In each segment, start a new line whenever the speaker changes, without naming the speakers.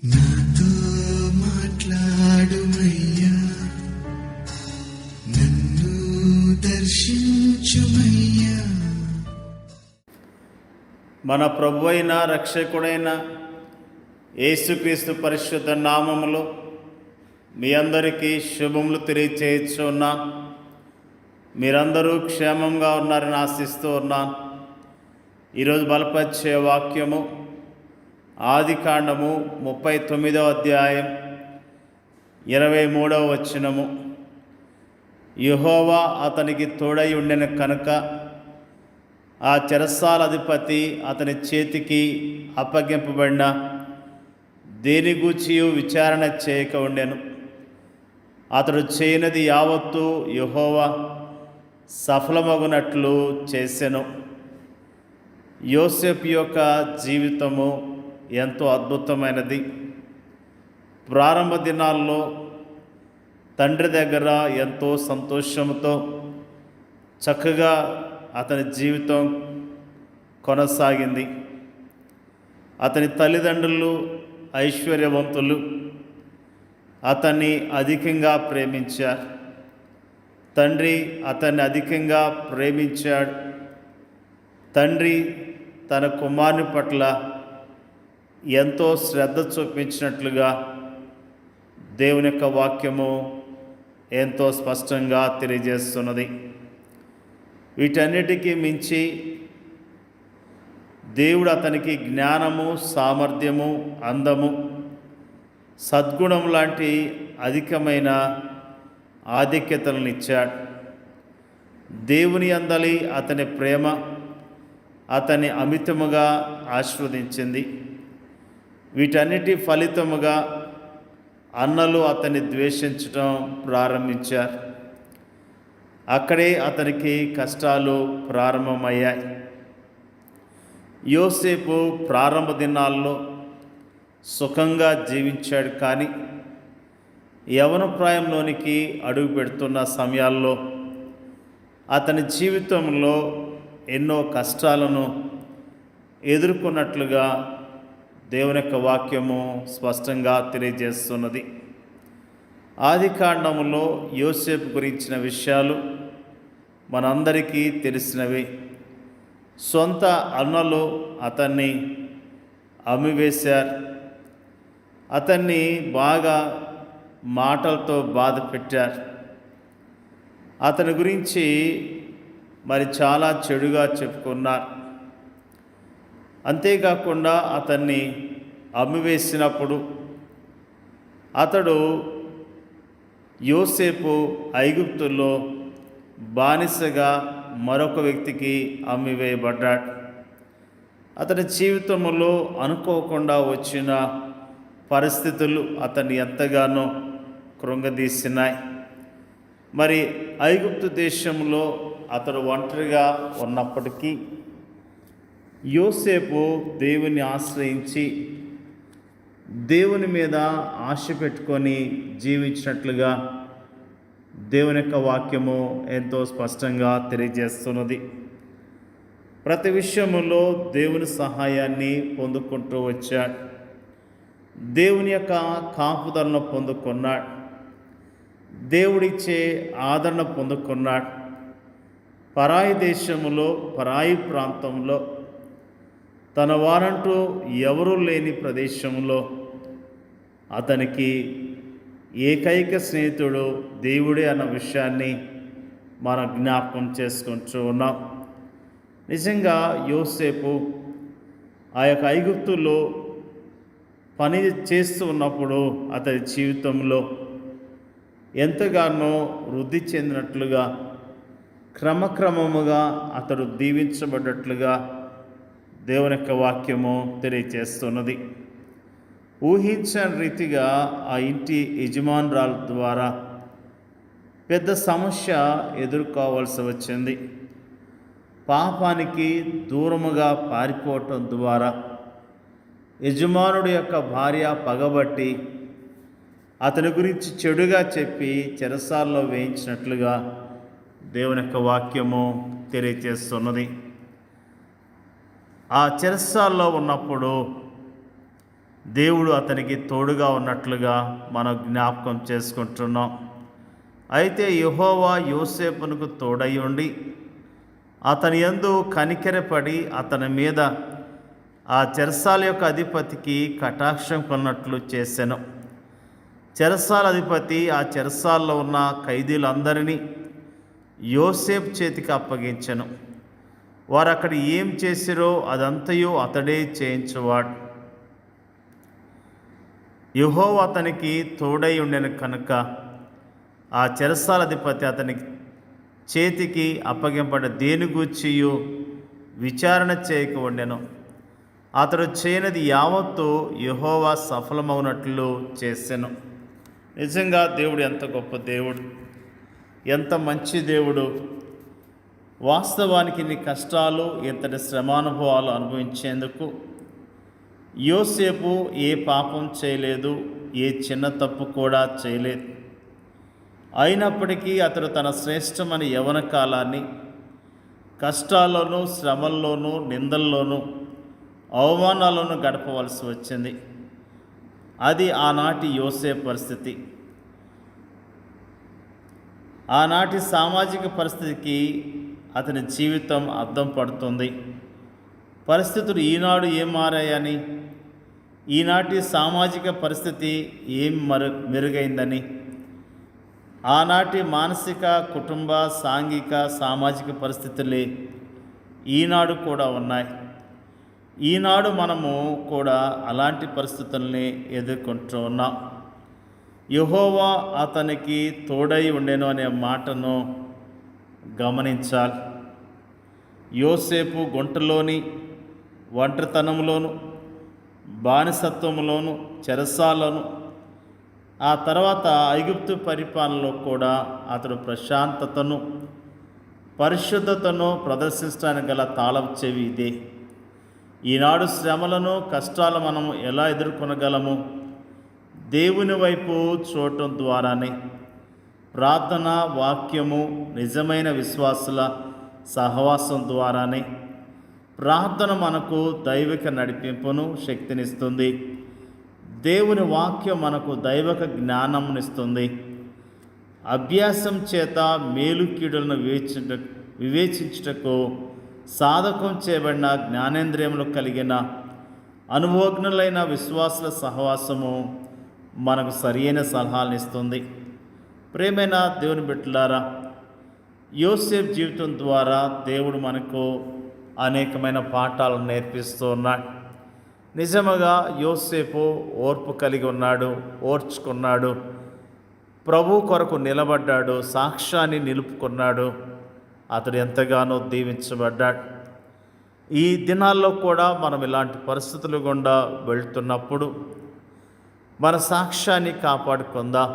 నాతో మాట్లాడుమయ్యా, నన్ను దర్శించుమయ్యా.
మన ప్రభువైన రక్షకుడైన యేసుక్రీస్తు పరిశుద్ధ నామములో మీ అందరికీ శుభములు తెలియచేయుచున్నా. మీరందరూ క్షేమంగా ఉన్నారని ఆశిస్తూ ఉన్నాను. ఈరోజు బలపరిచే వాక్యము ఆదికాండము 39వ అధ్యాయం 23వ వచనము. యెహోవా అతనికి తోడై ఉండెను కనుక ఆ చెరసాల అధిపతి అతని చేతికి అప్పగింపబడిన దేని గూర్చియు విచారణ చేయక ఉండెను. అతడు చేయనది యావత్తు యెహోవా సఫలమగునట్లు చేసెను. యోసేపు యొక్క జీవితము ఎంతో అద్భుతమైనది. ప్రారంభ దినాల్లో తండ్రి దగ్గర ఎంతో సంతోషంతో చక్కగా అతని జీవితం కొనసాగింది. అతని తల్లిదండ్రులు ఐశ్వర్యవంతులు, అతన్ని అధికంగా ప్రేమించారు. తండ్రి అతన్ని అధికంగా ప్రేమించాడు. తండ్రి తన కుమారుని పట్ల ఎంతో శ్రద్ధ చూపించినట్లుగా దేవుని యొక్క వాక్యము ఎంతో స్పష్టంగా తెలియజేస్తున్నది. వీటన్నిటికీ మించి దేవుడు అతనికి జ్ఞానము, సామర్థ్యము, అందము, సద్గుణం లాంటి అధికమైన ఆధిక్యతలను ఇచ్చాడు. దేవుని అందలి అతని ప్రేమ అతన్ని అమితముగా ఆస్వాదించింది. వీటన్నిటి ఫలితముగా అన్నలు అతన్ని ద్వేషించడం ప్రారంభించారు. అక్కడే అతనికి కష్టాలు ప్రారంభమయ్యాయి. యోసేపు ప్రారంభ దినాల్లో సుఖంగా జీవించాడు. కానీ యవ్వన ప్రాయంలోనికి అడుగు పెడుతున్న సమయాల్లో అతని జీవితంలో ఎన్నో కష్టాలను ఎదుర్కొన్నట్లుగా దేవుని యొక్క వాక్యము స్పష్టంగా తెలియజేస్తున్నది. ఆదికాండములో యోసేపు గురించిన విషయాలు మనందరికీ తెలిసినవి. సొంత అన్నలు అతన్ని అమ్మివేశారు. అతన్ని బాగా మాటలతో బాధ పెట్టారు. అతని గురించి మరి చాలా చెడుగా చెప్పుకున్నారు. అంతేకాకుండా అతన్ని అమ్మివేసినప్పుడు అతడు యోసేపు ఐగుప్తులో బానిసగా మరొక వ్యక్తికి అమ్మివేయబడ్డాడు. అతని జీవితంలో అనుకోకుండా వచ్చిన పరిస్థితులు అతన్ని ఎంతగానో కృంగదీసినాయి. మరి ఐగుప్తు దేశంలో అతడు ఒంటరిగా ఉన్నప్పటికీ యోసేపు దేవుని ఆశ్రయించి దేవుని మీద ఆశ పెట్టుకొని జీవించినట్లుగా దేవుని యొక్క వాక్యము ఎంతో స్పష్టంగా తెలియజేస్తున్నది. ప్రతి విషయములో దేవుని సహాయాన్ని పొందుకుంటూ వచ్చాడు. దేవుని యొక్క కాపుదలను పొందుకున్నాడు. దేవుడిచ్చే ఆదరణ పొందుకున్నాడు. పరాయి దేశములో, పరాయి ప్రాంతంలో, తన వారంటూ ఎవరూ లేని ప్రదేశంలో అతనికి ఏకైక స్నేహితుడు దేవుడే అన్న విషయాన్ని మనం జ్ఞాపకం చేసుకుంటూ ఉన్నాం. నిజంగా యోసేపు ఆ యొక్క ఐగుప్తులో పని చేస్తూ ఉన్నప్పుడు అతని జీవితంలో ఎంతగానో వృద్ధి చెందినట్లుగా, క్రమక్రమముగా అతడు దీవించబడ్డట్లుగా దేవుని యొక్క వాక్యము తెలియజేస్తున్నది. ఊహించని రీతిగా ఆ ఇంటి యజమానురాల ద్వారా పెద్ద సమస్య ఎదుర్కోవాల్సి వచ్చింది. పాపానికి దూరముగా పారిపోవటం ద్వారా యజమానుడి యొక్క భార్య పగబట్టి అతని గురించి చెడుగా చెప్పి చెరసాల్లో వేయించినట్లుగా దేవుని యొక్క వాక్యము తెలియజేస్తున్నది. ఆ చెరసాల్లో ఉన్నప్పుడు దేవుడు అతనికి తోడుగా ఉన్నట్లుగా మనం జ్ఞాపకం చేసుకుంటున్నాం. అయితే యెహోవా యోసేపునకు తోడై ఉండి అతని యందు కనికెరపడి అతని మీద ఆ చెరసాల యొక్క అధిపతికి కటాక్షం కొన్నట్లు చేసెను. చెరసాల అధిపతి ఆ చెరసాల్లో ఉన్న ఖైదీలందరినీ యోసేపు చేతికి అప్పగించెను. వారు అక్కడ ఏం చేసిరో అదంతయు అతడే చేయించువాడు. యెహోవా అతనికి తోడై ఉండెను కనుక ఆ చెరసాల అధిపతి అతని చేతికి అప్పగింపబడిన దేని గూర్చియు విచారణ చేయక ఉండెను. అతడు చేయనది యావత్తు యెహోవా సఫలమవునట్లు చేసెను. నిజంగా దేవుడు ఎంత గొప్ప దేవుడు, ఎంత మంచి దేవుడు. వాస్తవానికి నీ కష్టాలు, ఇంతటి శ్రమానుభవాలు అనుభవించేందుకు యోసేపు ఏ పాపం చేయలేదు, ఏ చిన్న తప్పు కూడా చేయలేదు. అయినప్పటికీ అతడు తన శ్రేష్టమైన యవ్వన కాలాన్ని కష్టాల్లోనూ, శ్రమల్లోనూ, నిందల్లోనూ, అవమానాలను గడపవలసి వచ్చింది. అది ఆనాటి యోసేపు పరిస్థితి. ఆనాటి సామాజిక పరిస్థితికి అతని జీవితం అద్దం పడుతుంది. పరిస్థితులు ఈనాడు ఏం మారాయని, ఈనాటి సామాజిక పరిస్థితి ఏం మెరుగైందని, ఆనాటి మానసిక, కుటుంబ, సాంఘిక, సామాజిక పరిస్థితులే ఈనాడు కూడా ఉన్నాయి. ఈనాడు మనము కూడా అలాంటి పరిస్థితుల్ని ఎదుర్కొంటూ ఉన్నాం. యెహోవా అతనికి తోడై ఉండెను అనే మాటను గమనించాలి. యోసేపు గుంటలోని ఒంటరితనంలోను, బానిసత్వంలోను, చెరసాలను, ఆ తర్వాత ఐగుప్తు పరిపాలనలో కూడా అతడు ప్రశాంతతను, పరిశుద్ధతను ప్రదర్శించడానికి గల తాళం చెవి ఇదే. ఈనాడు శ్రమలను, కష్టాలు మనం ఎలా ఎదుర్కొనగలము? దేవుని వైపు చూడటం ద్వారానే, ప్రార్థన, వాక్యము, నిజమైన విశ్వాసుల సహవాసం ద్వారానే. ప్రార్థన మనకు దైవిక నడిపింపును, శక్తినిస్తుంది. దేవుని వాక్యం మనకు దైవిక జ్ఞానమునిస్తుంది. అభ్యాసం చేత మేలు కీడులను వివేచించుటకు సాధకం చేయబడిన జ్ఞానేంద్రియములు కలిగిన అనుభవజ్ఞులైన విశ్వాసుల సహవాసము మనకు సరియైన సలహాలను ఇస్తుంది. ప్రేమైన దేవుని బిడ్డలారా, యోసేపు జీవితం ద్వారా దేవుడు మనకు అనేకమైన పాఠాలను నేర్పిస్తూ ఉన్నాడు. నిజముగా యోసేపు ఓర్పు కలిగి ఉన్నాడు, ఓర్చుకున్నాడు, ప్రభు కొరకు నిలబడ్డాడు, సాక్ష్యాన్ని నిలుపుకున్నాడు. అతడు ఎంతగానో దీవించబడ్డాడు. ఈ దినాల్లో కూడా మనం ఇలాంటి పరిస్థితులు గుండా వెళ్తున్నప్పుడు మన సాక్ష్యాన్ని కాపాడుకుందాం,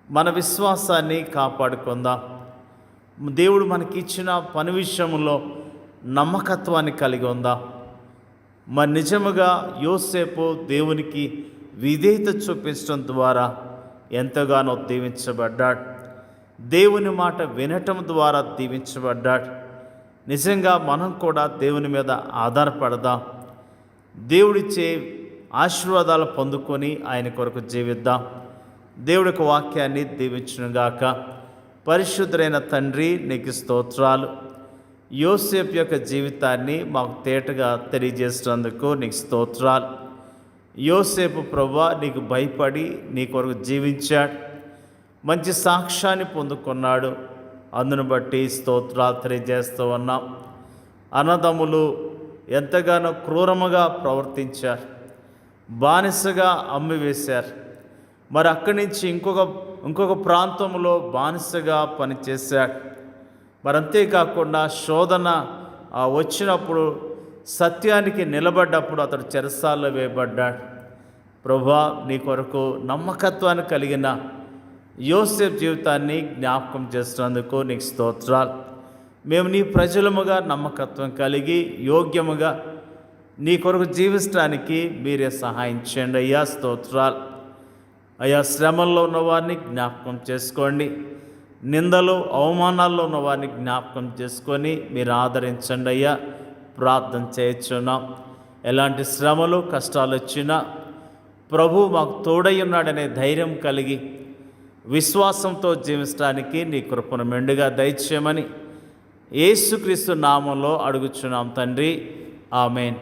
మన విశ్వాసాన్ని కాపాడుకుందాం. దేవుడు మనకిచ్చిన పని విషయంలో నమ్మకత్వాన్ని కలిగి ఉందాం. మరి నిజముగా యోసేపు దేవునికి విధేయత చూపించడం ద్వారా ఎంతగానో దీవించబడ్డాడు. దేవుని మాట వినటం ద్వారా దీవించబడ్డాడు. నిజంగా మనం కూడా దేవుని మీద ఆధారపడదాం. దేవుడిచ్చే ఆశీర్వాదాలు పొందుకొని ఆయన కొరకు జీవిద్దాం. దేవుడికి వాక్యాన్ని దీవించునుగాక. పరిశుద్ధుడైన తండ్రి, నీకు స్తోత్రాలు. యోసేపు యొక్క జీవితాన్ని మాకు తేటగా తెలియజేసినందుకు నీకు స్తోత్రాలు. యోసేపు ప్రభువా, నీకు భయపడి నీ కొరకు జీవించాడు, మంచి సాక్ష్యాన్ని పొందుకున్నాడు. అందును బట్టి స్తోత్రాలు తెలియజేస్తూ ఉన్నాం. అన్నదమ్ములు ఎంతగానో క్రూరముగా ప్రవర్తించారు, బానిసగా అమ్మివేశారు. మరి అక్కడి నుంచి ఇంకొక ప్రాంతంలో బానిసగా పనిచేశాడు. మరి అంతేకాకుండా శోధన వచ్చినప్పుడు, సత్యానికి నిలబడ్డప్పుడు అతడు చెరసాల్లో వేయబడ్డాడు. ప్రభువా, నీ కొరకు నమ్మకత్వాన్ని కలిగిన యోసేపు జీవితాన్ని జ్ఞాపకం చేస్తున్నందుకు నీకు స్తోత్రాలు. మేము నీ ప్రజలముగా నమ్మకత్వం కలిగి యోగ్యముగా నీ కొరకు జీవించడానికి మీరే సహాయం చేయండి అయ్యా. స్తోత్రాలు అయ్యా. శ్రమల్లో ఉన్నవారిని జ్ఞాపకం చేసుకోండి, నిందలు అవమానాల్లో ఉన్నవారిని జ్ఞాపకం చేసుకొని మీరు ఆదరించండి అయ్యా. ప్రార్థన చేయించున్నాం. ఎలాంటి శ్రమలు కష్టాలు వచ్చినా ప్రభు మాకు తోడై ఉన్నాడనే ధైర్యం కలిగి విశ్వాసంతో జీవించడానికి నీ కృపను మెండుగా దయచేయమని యేసుక్రీస్తు నామంలో అడుగుచున్నాం తండ్రి. ఆమేన్.